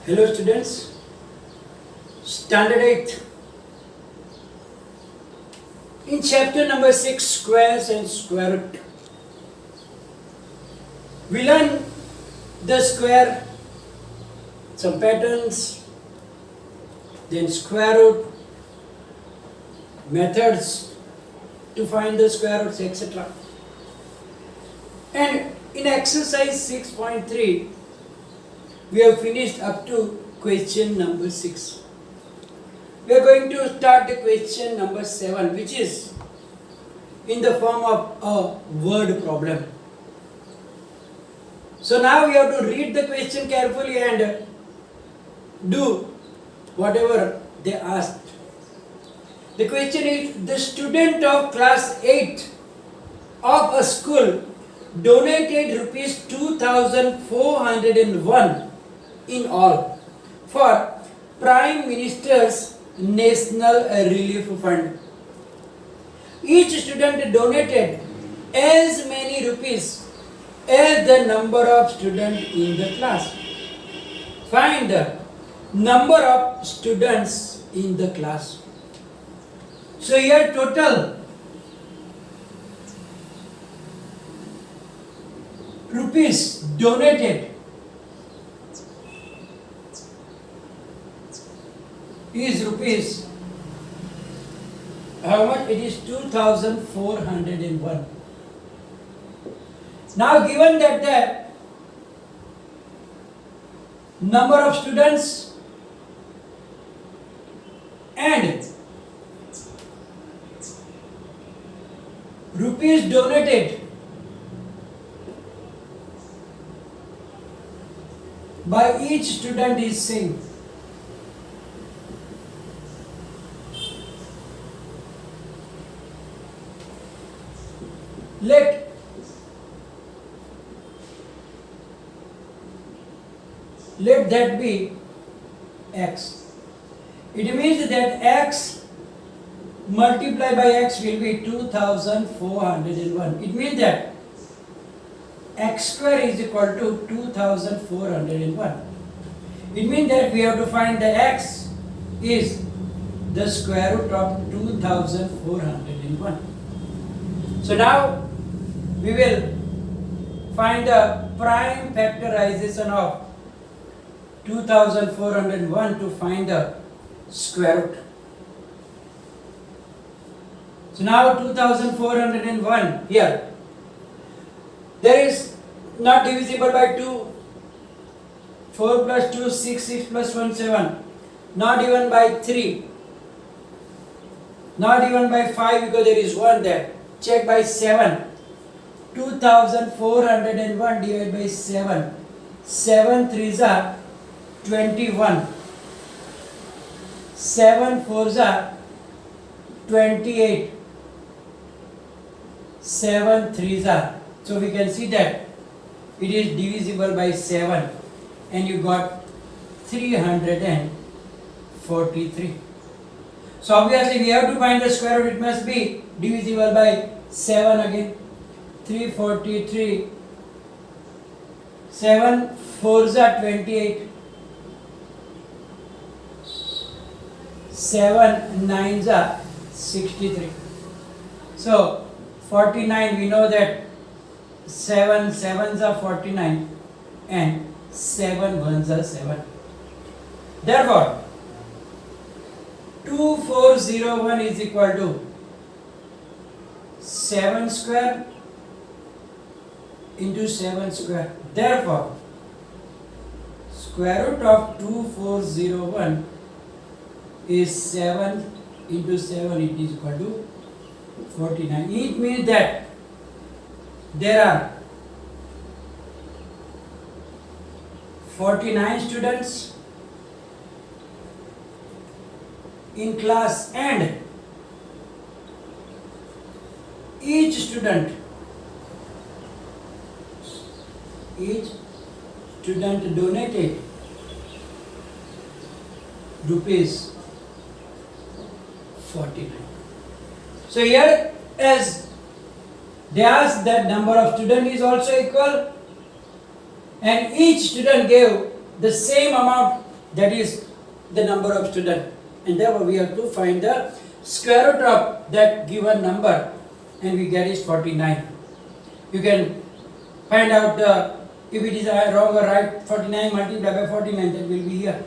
Hello students, Standard 8. In chapter number 6, squares and square root, we learn the square, some patterns, then square root, methods to find the square roots, etc. And in exercise 6.3, we have finished up to question number 6. We are going to start the question number 7, which is in the form of a word problem. So now we have to read the question carefully and do whatever they asked. The question is, the student of class 8 of a school donated rupees 2,401 in all for Prime Minister's National Relief Fund. Each student donated as many rupees as the number of students in the class. Find the number of students in the class. So here total rupees donated is rupees, how much? It is 2,401. Now given that the number of students and rupees donated by each student is same. Let that be x. It means that x multiplied by x will be 2,401. It means that x square is equal to 2,401. It means that we have to find the x is the square root of 2,401. So now we will find the prime factorization of 2,401 to find the square root. So now 2,401 here. There is not divisible by 2. 4 plus 2, 6, 6 plus 1, 7. Not even by 3. Not even by 5 because there is 1 there. Check by 7. 2,401 divided by 7. 7 3s are 21. 7 4s are 28. 7 3s are. So we can see that it is divisible by 7 and you got 343. So obviously we have to find the square root. It must be divisible by 7 again. 343. 7 4s are 28. 7 9s are 63. So 49, we know that 7 7s are 49 and 7 1s are 7. Therefore 2401 is equal to 7 square into 7 square. Therefore square root of 2401 is 7 into 7, it is equal to 49. It means that there are 49 students in class and each student donated rupees 49. So here as they asked that number of students is also equal and each student gave the same amount that is the number of students, and therefore we have to find the square root of that given number, and we get is 49. You can find out if it is wrong or right. 49 multiplied by 49, that will be here.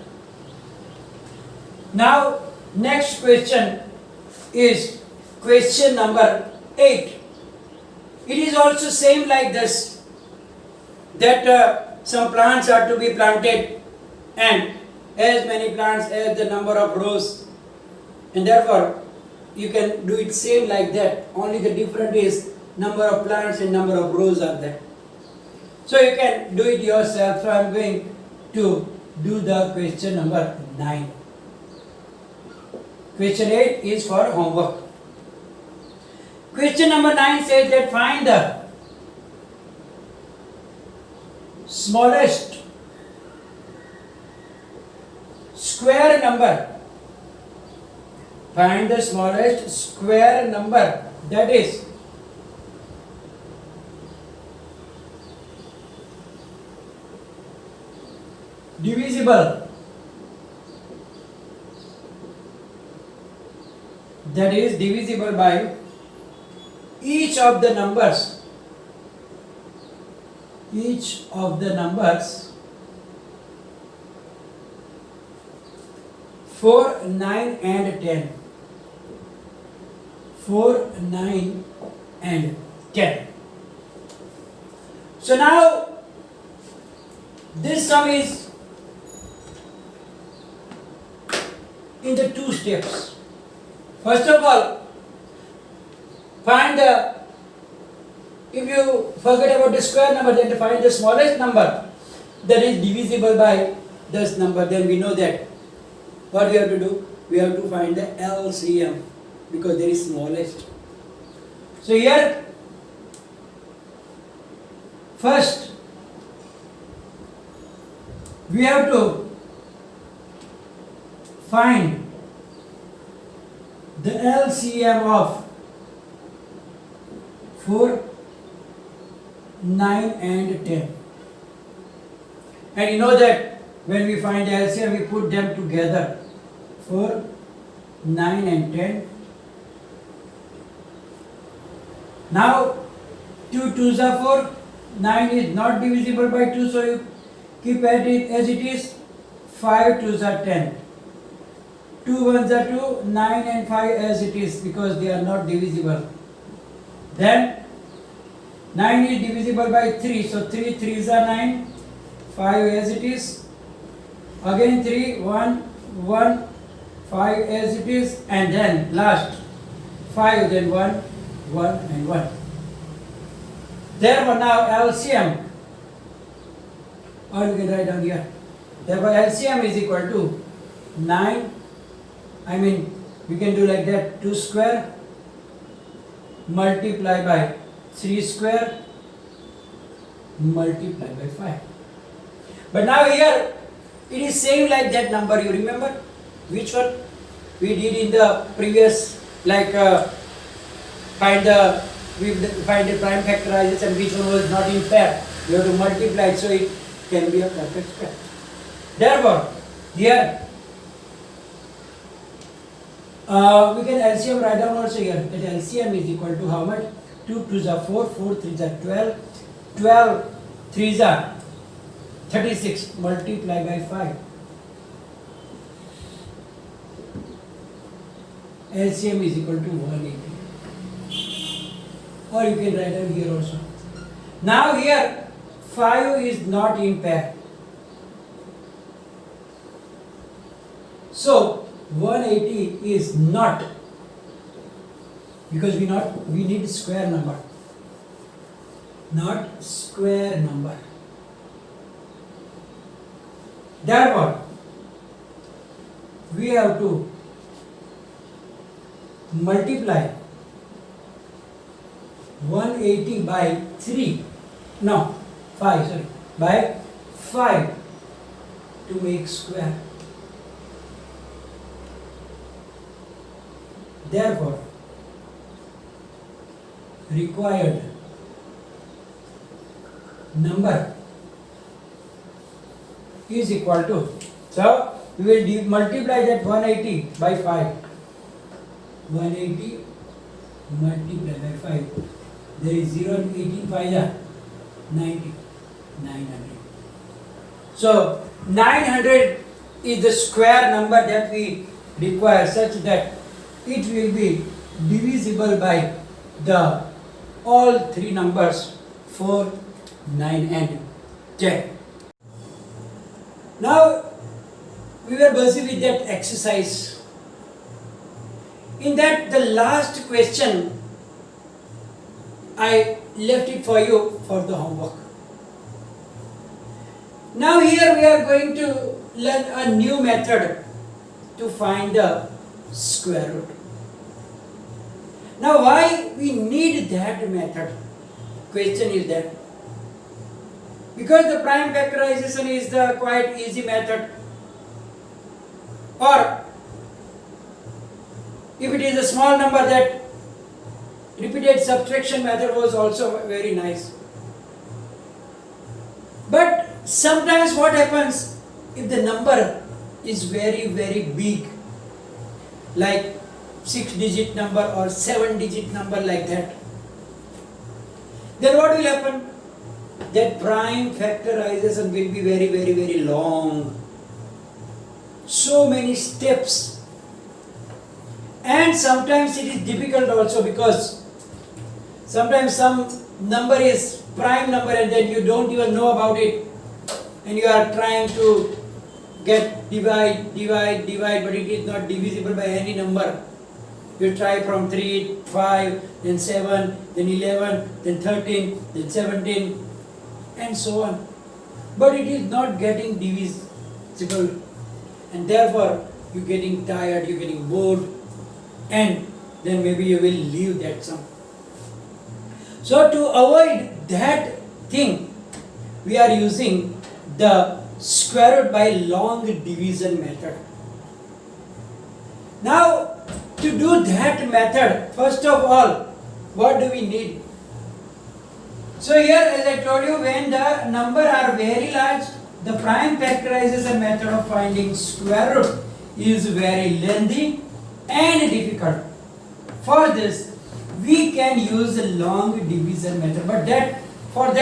Now next question is question number 8. It is also same like this, that some plants are to be planted and as many plants as the number of rows, and therefore you can do it same like that, only the difference is number of plants and number of rows are there. So you can do it yourself. So I am going to do the question number 9. Question 8 is for homework. Question number 9 says that find the smallest square number. Find the smallest square number that is divisible, by each of the numbers 4, 9 and 10. 4, 9 and 10. So now this sum is in the 2 steps. First of all, find if you forget about the square number, then to find the smallest number that is divisible by this number. Then we know that what we have to do, we have to find the LCM because there is smallest. So here first we have to find the LCM of 4, 9 and 10. And you know that when we find the LCM, we put them together. 4, 9 and 10. Now 2 2s are 4, 9 is not divisible by 2, so you keep at it as it is. 5 2s are 10. 2 1s are 2, 9 and 5 as it is because they are not divisible. Then 9 is divisible by 3, so 3 3s are 9, 5 as it is. Again 3, 1, 1, 5 as it is, and then last 5, then 1, 1 and 1. Therefore now LCM, or you can write down here. Therefore LCM is equal to 9. We can do like that, 2 square multiply by 3 square multiply by 5. But now here it is same like that number. You remember which one we did in the previous, like find the prime factorization, which one was not in pair. You have to multiply it so it can be a perfect square. Therefore here we can LCM write down also here that LCM is equal to how much? 2 2s are 4, 4 3s are 12, 12 3s are 36 multiply by 5. LCM is equal to 180. Or you can write down here also. Now here 5 is not in pair. So 180 is not, because we need square number, not square number. Therefore we have to multiply 180 by 3, no 5, sorry, by 5 to make square. Therefore required number is equal to So we will multiply that 180 by 5. 180 multiply by 5. There is 0 and 18 5 are 90. 900. So 900 is the square number that we require such that it will be divisible by the all three numbers 4, 9 and 10. Now we were busy with that exercise. In that the last question I left it for you for the homework. Now here we are going to learn a new method to find the square root. Now why we need that method? Question is that because the prime factorization is the quite easy method, or if it is a small number, that repeated subtraction method was also very nice. But sometimes what happens if the number is very big, like 6-digit number or 7-digit number like that, then what will happen? That prime factorization will be very long. So many steps. And sometimes it is difficult also, because sometimes some number is prime number and then you don't even know about it, and you are trying to get divide, but it is not divisible by any number. You try from 3, 5, then 7, then 11, then 13, then 17, and so on. But it is not getting divisible, and therefore you are getting tired, you are getting bored, and then maybe you will leave that sum. So to avoid that thing, we are using the square root by long division method. Now to do that method, first of all, what do we need? So here, as I told you, when the number are very large, the prime factorization method of finding square root is very lengthy and difficult. For this, we can use the long division method, but for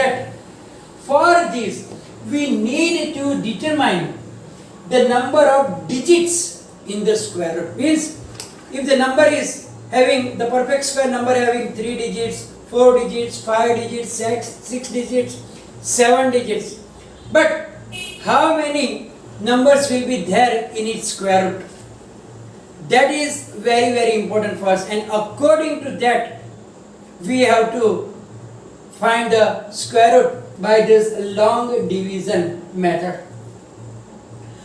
this, we need to determine the number of digits in the square root. Means, if the number is having the perfect square number having 3 digits, 4 digits, 5 digits, 6 digits, 7 digits, but how many numbers will be there in its square root? That is very important for us, and according to that, we have to find the square root by this long division method.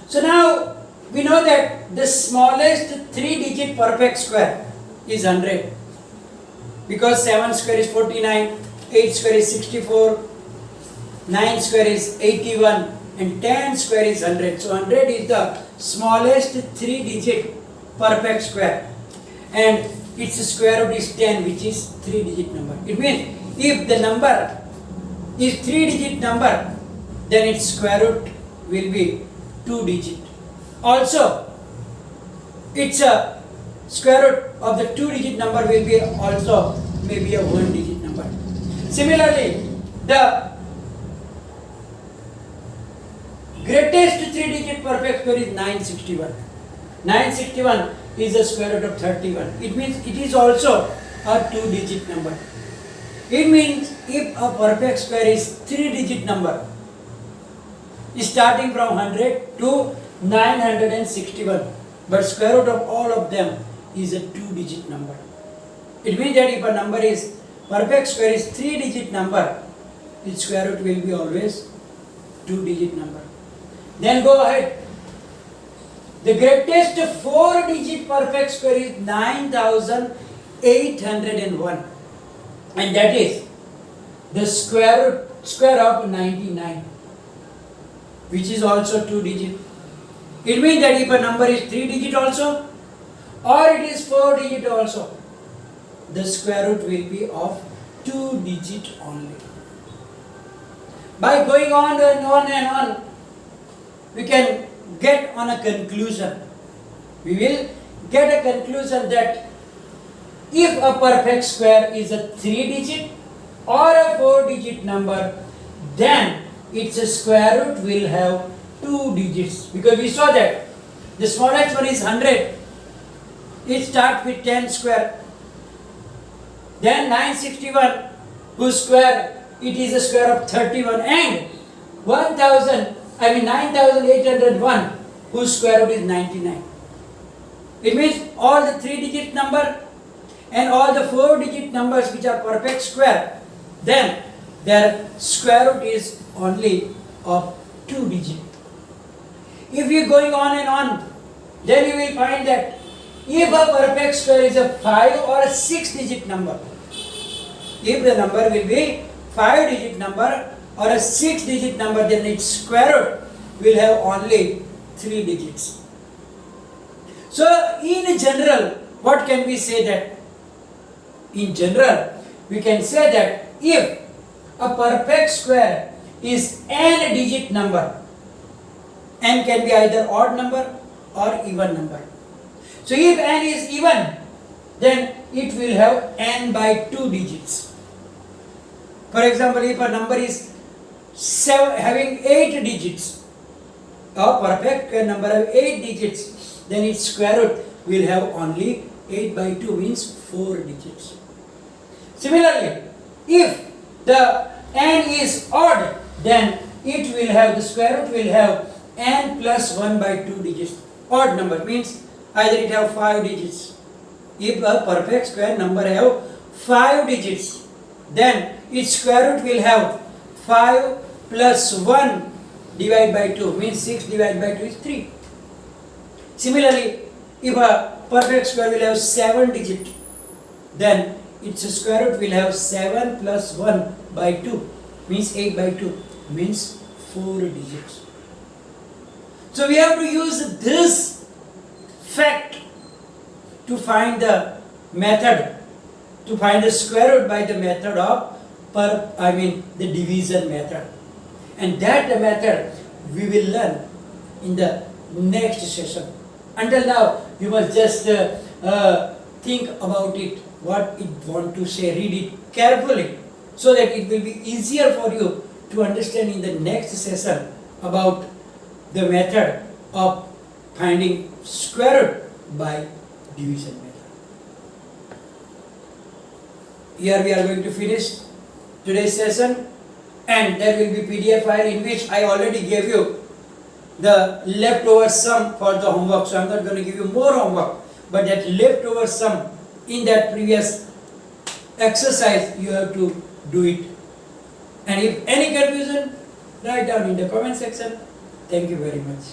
So now we know that the smallest 3-digit perfect square is 100, because 7 square is 49, 8 square is 64, 9 square is 81, and 10 square is 100. So 100 is the smallest 3-digit perfect square, and its square root is 10, which is 3-digit number. It means if the number is 3-digit number, then its square root will be 2-digit. Also, its square root of the 2-digit number will be also maybe a 1-digit number. Similarly, the greatest 3-digit perfect square is 961. 961 is the square root of 31. It means it is also a 2-digit number. It means if a perfect square is 3-digit number, starting from 100 to 961, but square root of all of them is a 2-digit number. It means that if a number is perfect square is 3-digit number, its square root will be always 2-digit number. Then go ahead. The greatest 4-digit perfect square is 9801, and that is the square of 99, which is also 2-digit. It means that if a number is 3-digit also, or it is 4-digit also, the square root will be of 2-digit only. By going on and on, we can get on a conclusion. We will get a conclusion that if a perfect square is a 3-digit or a 4-digit number, then its square root will have 2 digits. Because we saw that the smallest one is 100. It starts with 10 square. Then 961, whose square, it is a square of 31. And 9801, whose square root is 99. It means all the 3-digit number and all the 4-digit numbers which are perfect square, then their square root is only of 2 digits. If you are going on and on, then you will find that if a perfect square is a 5 or a 6-digit number, if the number will be 5-digit number or a 6-digit number, then its square root will have only 3 digits. So in general, what can we say that? In general, we can say that if a perfect square is n digit number, n can be either odd number or even number. So if n is even, then it will have n by 2 digits. For example, if a number is having 8 digits, a perfect number of 8 digits, then its square root will have only 8 by 2, means 4 digits. Similarly, if the n is odd, then it will have, the square root will have n plus 1 by 2 digits. Odd number means either it have 5 digits. If a perfect square number have 5 digits, then its square root will have 5 plus 1 divided by 2, means 6 divided by 2 is 3. Similarly, if a perfect square will have 7 digits, then its square root will have 7 plus 1 by 2, means 8 by 2, means 4 digits. So we have to use this fact to find the method, to find the square root by the method of the division method. And that method we will learn in the next session. Until now, you must just think about it, what it want to say, read it carefully, so that it will be easier for you to understand in the next session about the method of finding square root by division method. Here we are going to finish today's session, and there will be PDF file in which I already gave you the leftover sum for the homework. So I am not going to give you more homework, but that leftover sum in that previous exercise you have to do it. And if any confusion, write down in the comment section. Thank you very much.